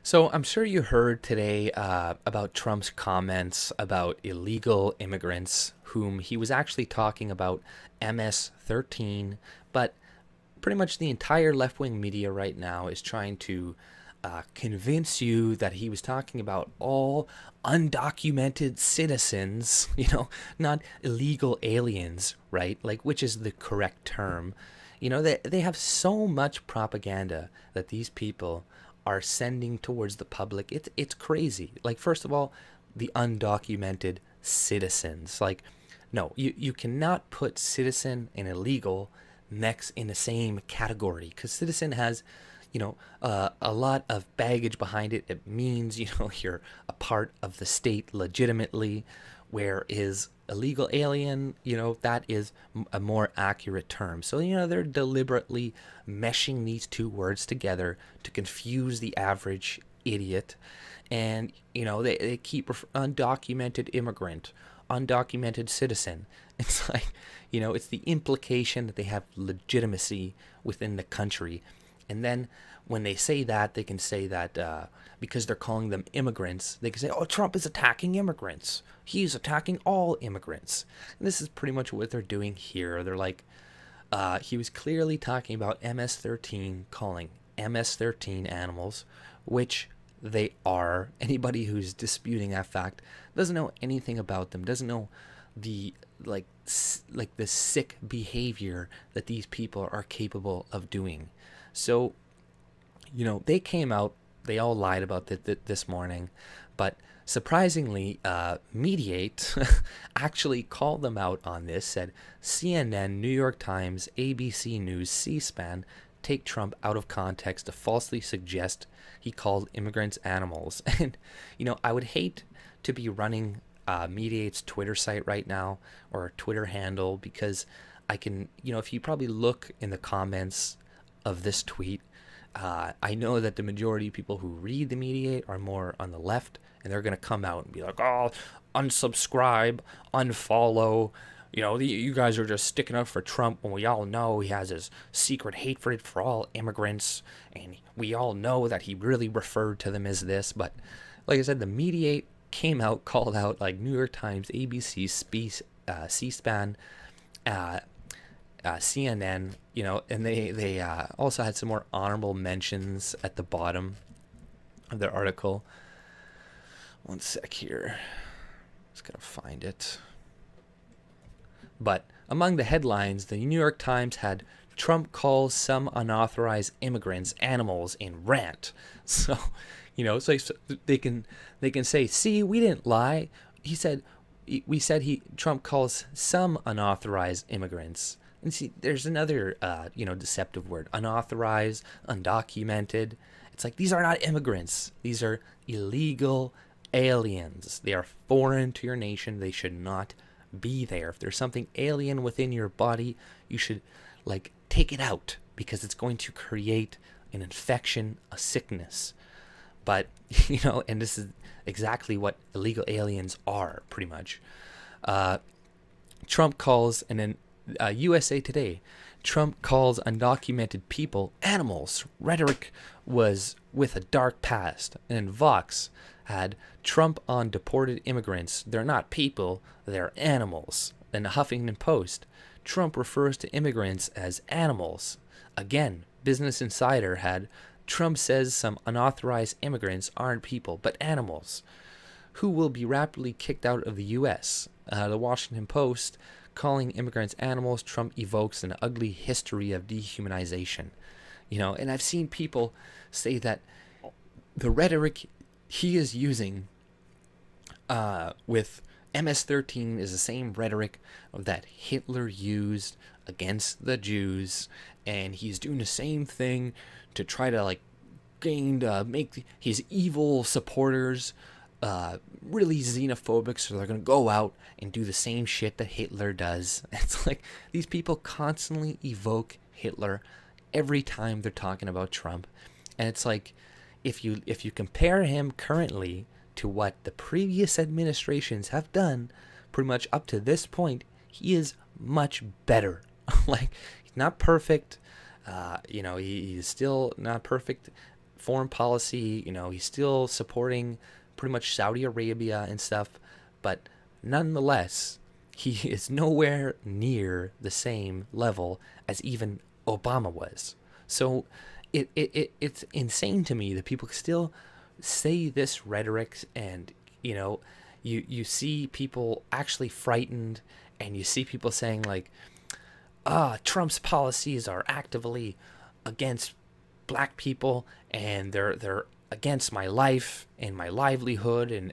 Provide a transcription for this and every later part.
So I'm sure you heard today about Trump's comments about illegal immigrants, whom he was actually talking about MS-13, but pretty much the entire left-wing media right now is trying to convince you that he was talking about all undocumented citizens, not illegal aliens, right? Like, which is the correct term. They have so much propaganda that these people are sending towards the public. It's crazy. Like, first of all, the undocumented citizens. Like, no, you cannot put citizen and illegal next in the same category, because citizen has a lot of baggage behind it. It means you're a part of the state legitimately, whereas illegal alien, that is a more accurate term. So they're deliberately meshing these two words together to confuse the average idiot. And they keep undocumented immigrant, undocumented citizen. It's like, it's the implication that they have legitimacy within the country. And then when they say that, they can say that because they're calling them immigrants, they can say, oh, Trump is attacking immigrants. He's attacking all immigrants. And this is pretty much what they're doing here. They're like, he was clearly talking about MS-13, calling MS-13 animals, which they are. Anybody who's disputing that fact doesn't know anything about them, doesn't know the like the sick behavior that these people are capable of doing. So, they came out, they all lied about this morning, but surprisingly, Mediate actually called them out on this, said CNN, New York Times, ABC News, C-SPAN take Trump out of context to falsely suggest he called immigrants animals. And, I would hate to be running Mediate's Twitter site right now, or Twitter handle, because I can, if you probably look in the comments of this tweet, I know that the majority of people who read the Mediate are more on the left, and they're going to come out and be like, oh, unsubscribe, unfollow, you guys are just sticking up for Trump when we all know he has his secret hatred for all immigrants, and we all know that he really referred to them as this. But like I said, the Mediate came out, called out, like New York Times, ABC, C-SPAN, CNN, and they also had some more honorable mentions at the bottom of their article. One sec here. Just gotta find it. But among the headlines, the New York Times had Trump calls some unauthorized immigrants animals in rant. So, it's like, so they can say, see, we didn't lie. Trump calls some unauthorized immigrants. And see, there's another, deceptive word, unauthorized, undocumented. It's like, these are not immigrants. These are illegal aliens. They are foreign to your nation. They should not be there. If there's something alien within your body, you should, take it out, because it's going to create an infection, a sickness. But, and this is exactly what illegal aliens are, pretty much. Trump calls, and then USA Today, Trump calls undocumented people animals. Rhetoric was with a dark past. And Vox had Trump on deported immigrants. They're not people, they're animals. And the Huffington Post, Trump refers to immigrants as animals. Again, Business Insider had Trump says some unauthorized immigrants aren't people, but animals, who will be rapidly kicked out of the U.S. The Washington Post, calling immigrants animals, Trump evokes an ugly history of dehumanization. And I've seen people say that the rhetoric he is using with MS-13 is the same rhetoric that Hitler used against the Jews, and he's doing the same thing to try to make his evil supporters really xenophobic, so they're going to go out and do the same shit that Hitler does. It's like these people constantly evoke Hitler every time they're talking about Trump. And it's like, if you compare him currently to what the previous administrations have done, pretty much up to this point, he is much better. Like, he's not perfect. He's still not perfect foreign policy. He's still supporting pretty much Saudi Arabia and stuff, but nonetheless, he is nowhere near the same level as even Obama was. So it's insane to me that people still say this rhetoric, and you see people actually frightened, and you see people saying like, Trump's policies are actively against black people, and they're against my life and my livelihood, and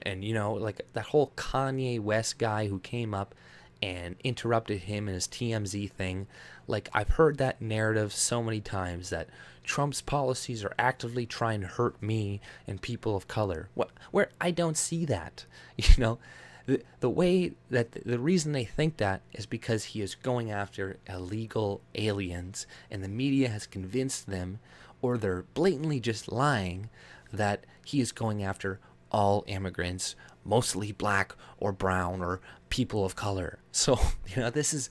like that whole Kanye West guy who came up and interrupted him in his TMZ thing. Like, I've heard that narrative so many times that Trump's policies are actively trying to hurt me and people of color. Where I don't see that. The way that the reason they think that is because he is going after illegal aliens, and the media has convinced them, or they're blatantly just lying, that he is going after all immigrants, mostly black or brown or people of color. So this is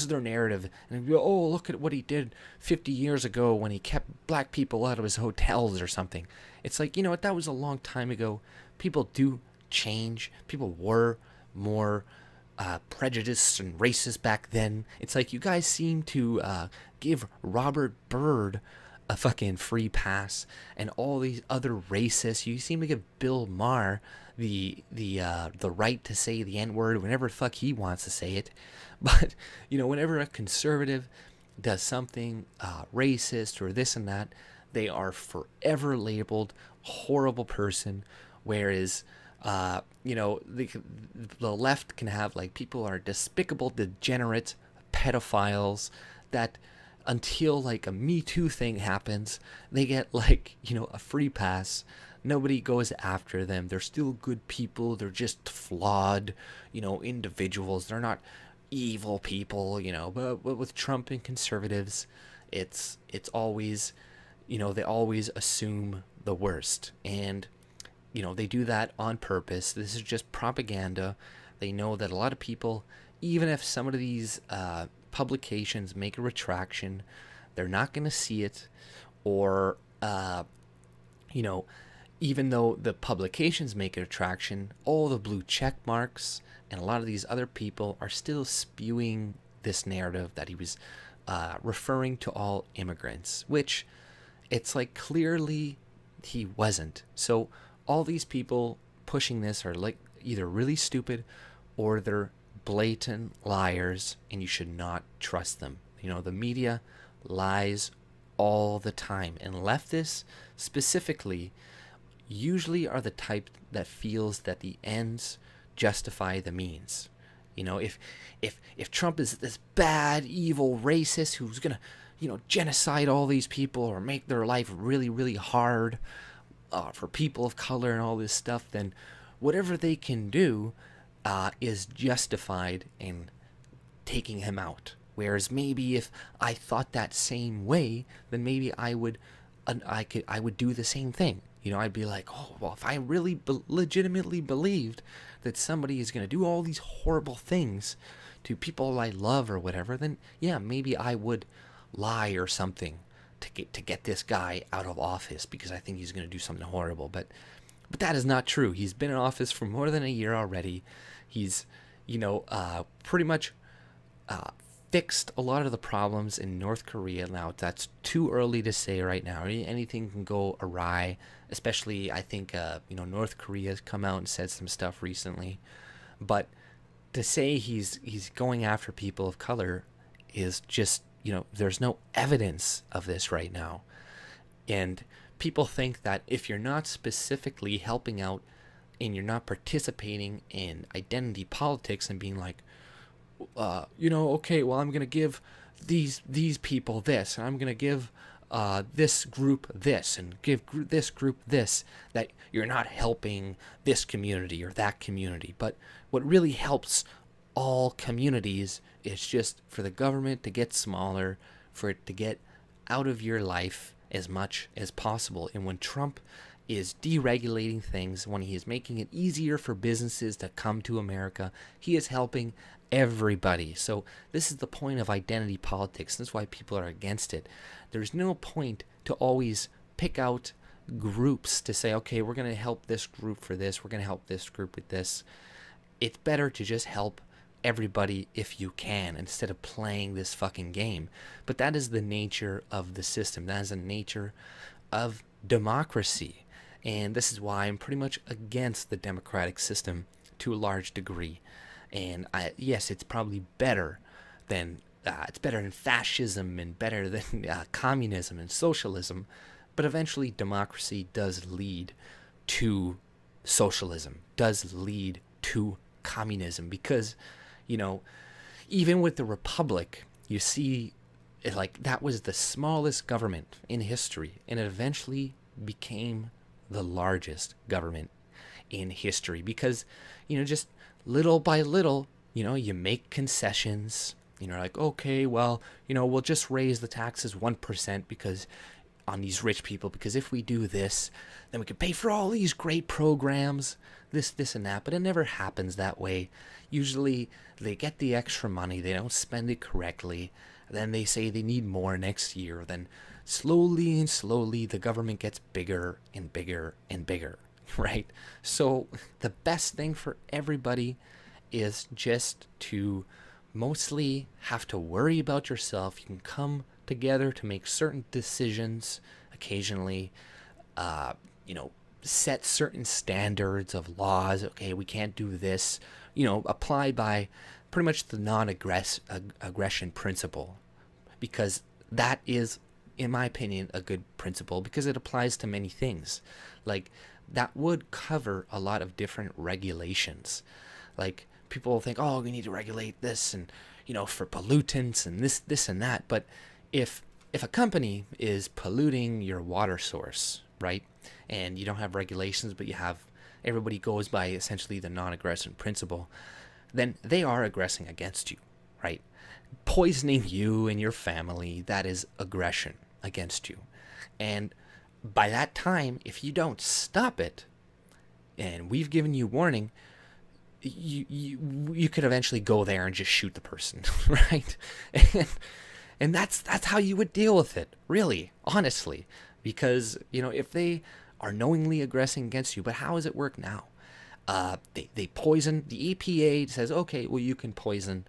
their narrative. And oh, look at what he did 50 years ago when he kept black people out of his hotels or something. It's like, that was a long time ago. People do change. People were more prejudiced and racist back then. It's like you guys seem to give Robert Byrd a fucking free pass, and all these other racists. You seem to give Bill Maher the right to say the N-word whenever the fuck he wants to say it. But whenever a conservative does something racist or this and that, they are forever labeled horrible person. Whereas the left can have like, people are despicable, degenerate pedophiles that until like a Me Too thing happens, they get like, a free pass. Nobody goes after them. They're still good people. They're just flawed, individuals. They're not evil people, but with Trump and conservatives, it's always, they always assume the worst. And, they do that on purpose. This is just propaganda. They know that a lot of people, even if some of these publications make a retraction, they're not going to see it, or even though the publications make a retraction, all the blue check marks and a lot of these other people are still spewing this narrative that he was referring to all immigrants, which it's like clearly he wasn't. So all these people pushing this are like either really stupid or they're blatant liars, and you should not trust them. The media lies all the time, and leftists specifically usually are the type that feels that the ends justify the means. If Trump is this bad, evil racist who's gonna genocide all these people or make their life really, really hard for people of color and all this stuff, then whatever they can do is justified in taking him out. Whereas maybe if I thought that same way, then maybe I would do the same thing. I'd be like, oh, well, if I really legitimately believed that somebody is going to do all these horrible things to people I love or whatever, then yeah, maybe I would lie or something to get this guy out of office because I think he's going to do something horrible. But that is not true. He's been in office for more than a year already. He's, pretty much fixed a lot of the problems in North Korea. Now, that's too early to say right now. Anything can go awry, especially, I think, North Korea has come out and said some stuff recently. But to say he's going after people of color is just, there's no evidence of this right now. And people think that if you're not specifically helping out and you're not participating in identity politics and being like, okay, well, I'm going to give these people this, and I'm going to give this group this, and give this group this, that you're not helping this community or that community. But what really helps all communities is just for the government to get smaller, for it to get out of your life as much as possible. And when Trump is deregulating things, when he is making it easier for businesses to come to America, he is helping everybody. So this is the point of identity politics. This is why people are against it. There's no point to always pick out groups to say, okay, we're going to help this group for this, we're going to help this group with this. It's better to just help everybody if you can, instead of playing this fucking game. But that is the nature of the system. That is the nature of democracy. And this is why I'm pretty much against the democratic system to a large degree. And yes, it's probably better than it's better than fascism and better than communism and socialism, but eventually democracy does lead to socialism, does lead to communism, because, you know, even with the republic, you see, like, that was the smallest government in history, and it eventually became the largest government in history, because, you know, just little by little, you know, you make concessions. You know, like, okay, well, you know, we'll just raise the taxes 1% because on these rich people, because if we do this, then we can pay for all these great programs, this, and that. But it never happens that way. Usually they get the extra money, they don't spend it correctly, then they say they need more next year. Then slowly and slowly the government gets bigger and bigger and bigger, right? So the best thing for everybody is just to mostly have to worry about yourself. You can come together to make certain decisions occasionally, you know, set certain standards of laws. Okay, we can't do this, you know, applied by pretty much the non-aggression principle, because that is, in my opinion, a good principle, because it applies to many things. Like, that would cover a lot of different regulations. Like, people think, oh, we need to regulate this, and, you know, for pollutants and this and that. But if a company is polluting your water source, right, and you don't have regulations, but you have, everybody goes by essentially the non-aggression principle, then they are aggressing against you, right? Poisoning you and your family, that is aggression against you. And by that time, if you don't stop it, and we've given you warning, you could eventually go there and just shoot the person, right? And that's how you would deal with it, really, honestly, because, you know, if they are knowingly aggressing against you, but how does it work now? They poison. The EPA says, okay, well, you can poison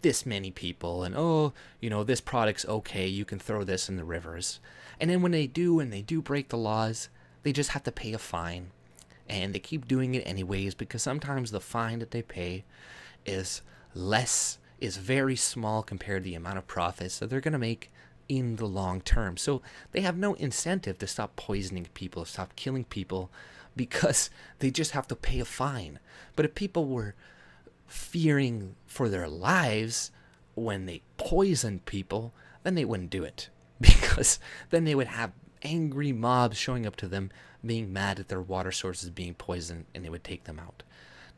this many people, and, oh, you know, this product's okay, you can throw this in the rivers. And then when they do break the laws, they just have to pay a fine. And they keep doing it anyways, because sometimes the fine that they pay is very small compared to the amount of profits that they're going to make in the long term. So they have no incentive to stop poisoning people, stop killing people, because they just have to pay a fine. But if people were fearing for their lives when they poison people, then they wouldn't do it, because then they would have angry mobs showing up to them, being mad at their water sources being poisoned, and they would take them out.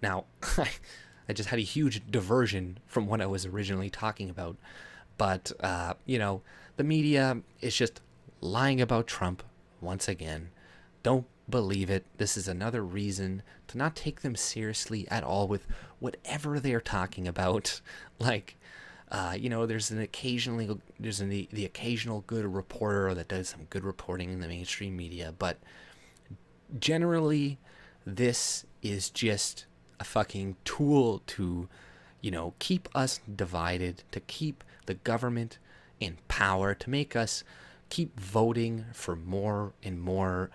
Now, I just had a huge diversion from what I was originally talking about, but, you know, the media is just lying about Trump once again. Don't believe it. This is another reason to not take them seriously at all with whatever they're talking about. Like, you know, there's the occasional good reporter that does some good reporting in the mainstream media, but generally this is just a fucking tool to, you know, keep us divided, to keep the government in power, to make us keep voting for more and more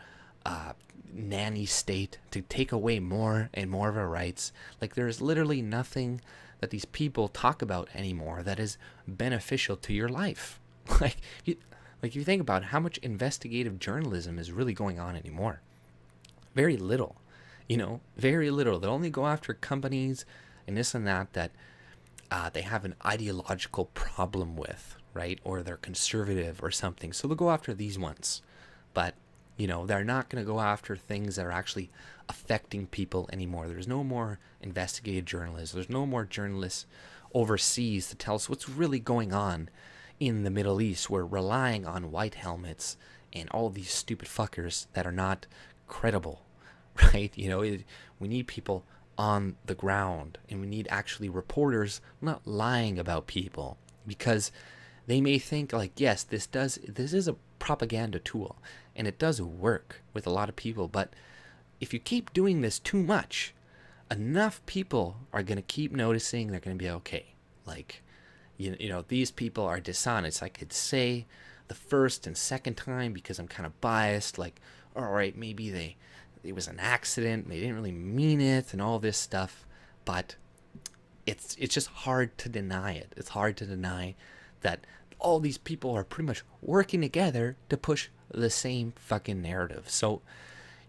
nanny state, to take away more and more of our rights. Like, there's literally nothing that these people talk about anymore that is beneficial to your life. Like you think about how much investigative journalism is really going on anymore. Very little, you know, very little. They'll only go after companies and this and that they have an ideological problem with, right? Or they're conservative or something. So they'll go after these ones. But, you know, they're not going to go after things that are actually affecting people anymore. There's no more investigative journalists. There's no more journalists overseas to tell us what's really going on in the Middle East. We're relying on white helmets and all these stupid fuckers that are not credible, right? You know, we need people on the ground, and we need actually reporters not lying about people, because they may think like, yes, this is a propaganda tool, and it does work with a lot of people. But if you keep doing this too much, enough people are going to keep noticing. They're going to be okay. Like, you know, these people are dishonest. I could say the first and second time because I'm kind of biased. Like, all right, maybe it was an accident. They didn't really mean it and all this stuff. But it's just hard to deny it. It's hard to deny that all these people are pretty much working together to push the same fucking narrative. So,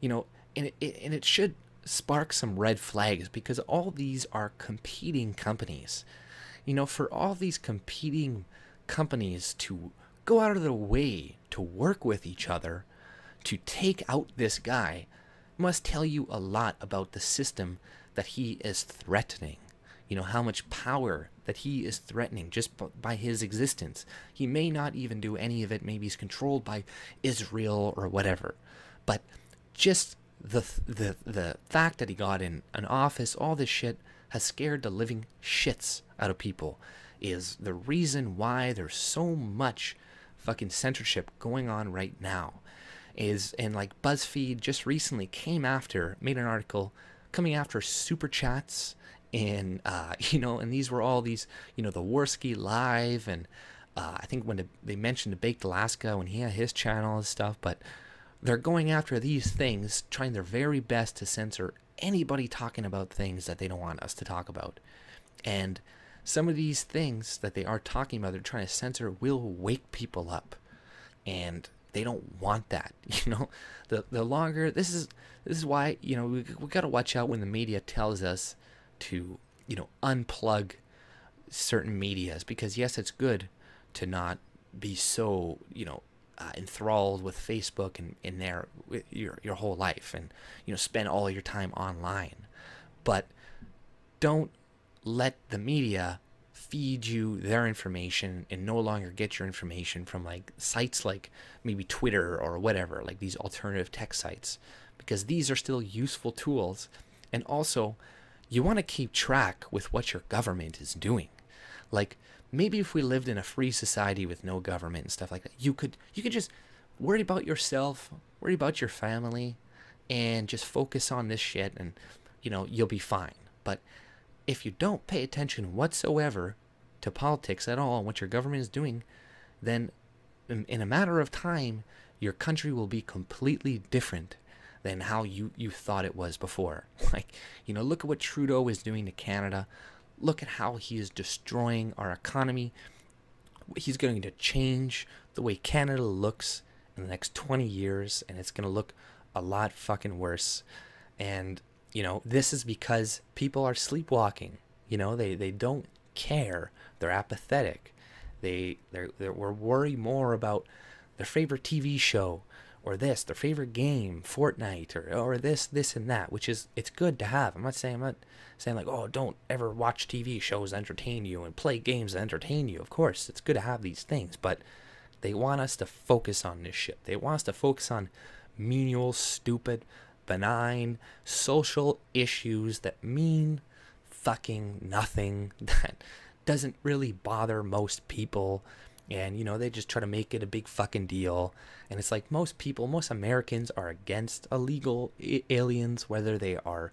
you know, and it should spark some red flags, because all these are competing companies. You know, for all these competing companies to go out of their way to work with each other to take out this guy must tell you a lot about the system that he is threatening. You know, how much power that he is threatening just by his existence. He may not even do any of it. Maybe he's controlled by Israel or whatever. But just the fact that he got in an office, all this shit has scared the living shits out of people, is the reason why there's so much fucking censorship going on right now. And like BuzzFeed just recently made an article coming after super chats, and you know, and these were all these, you know, the Worski Live, and I think when they mentioned the Baked Alaska when he had his channel and stuff. But they're going after these things, trying their very best to censor anybody talking about things that they don't want us to talk about. And some of these things that they are talking about, they're trying to censor, will wake people up, and they don't want that. You know, the longer this is why, you know, we got to watch out when the media tells us to, you know, unplug certain medias, because yes, it's good to not be so, you know, enthralled with Facebook and in there with your whole life, and, you know, spend all your time online. But don't let the media feed you their information and no longer get your information from like sites like maybe Twitter or whatever, like these alternative tech sites, because these are still useful tools. And also, you want to keep track with what your government is doing. Like, maybe if we lived in a free society with no government and stuff like that, you could just worry about yourself, worry about your family, and just focus on this shit, and, you know, you'll be fine. But if you don't pay attention whatsoever to politics at all and what your government is doing, then in a matter of time, your country will be completely different than how you thought it was before. Like, you know, look at what Trudeau is doing to Canada. Look at how he is destroying our economy. He's going to change the way Canada looks in the next 20 years, and it's going to look a lot fucking worse. And, you know, this is because people are sleepwalking. You know, they don't care. They're apathetic. We're worried more about their favorite TV show, or their favorite game, Fortnite, or this and that, which is, it's good to have. I'm not saying like, oh, don't ever watch TV shows that entertain you and play games that entertain you. Of course, it's good to have these things, but they want us to focus on this shit. They want us to focus on menial, stupid, benign social issues that mean fucking nothing, that doesn't really bother most people. And, you know, they just try to make it a big fucking deal. And it's like, most Americans are against illegal aliens, whether they are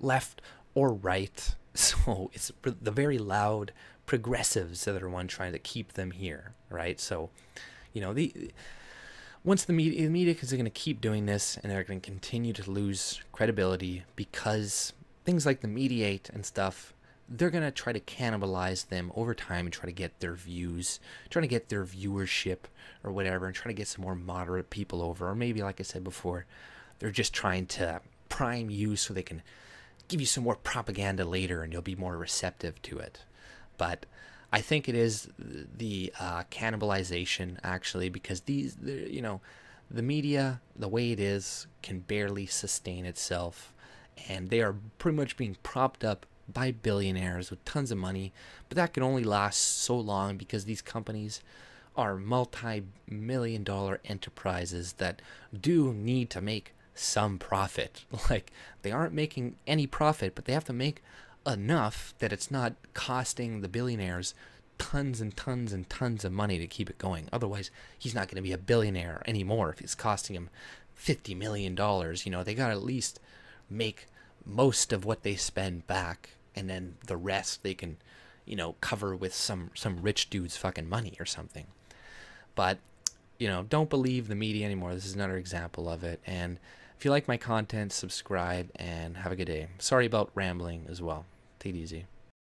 left or right. So it's the very loud progressives that are the one trying to keep them here, right? So, you know, once the media is going to keep doing this, and they're going to continue to lose credibility, because things like the Mediate and stuff, they're going to try to cannibalize them over time and try to get their views, trying to get their viewership or whatever, and try to get some more moderate people over. Or maybe, like I said before, they're just trying to prime you so they can give you some more propaganda later and you'll be more receptive to it. But I think it is the cannibalization, actually, because you know, the media, the way it is, can barely sustain itself, and they are pretty much being propped up by billionaires with tons of money. But that can only last so long, because these companies are multi-million-dollar enterprises that do need to make some profit. Like, they aren't making any profit, but they have to make enough that it's not costing the billionaires tons and tons and tons of money to keep it going. Otherwise, he's not going to be a billionaire anymore if it's costing him $50 million. They got to at least make most of what they spend back, and then the rest they can, cover with some rich dude's fucking money or something. But, don't believe the media anymore. This is another example of it. And if you like my content, subscribe and have a good day. Sorry about rambling as well. Take it easy.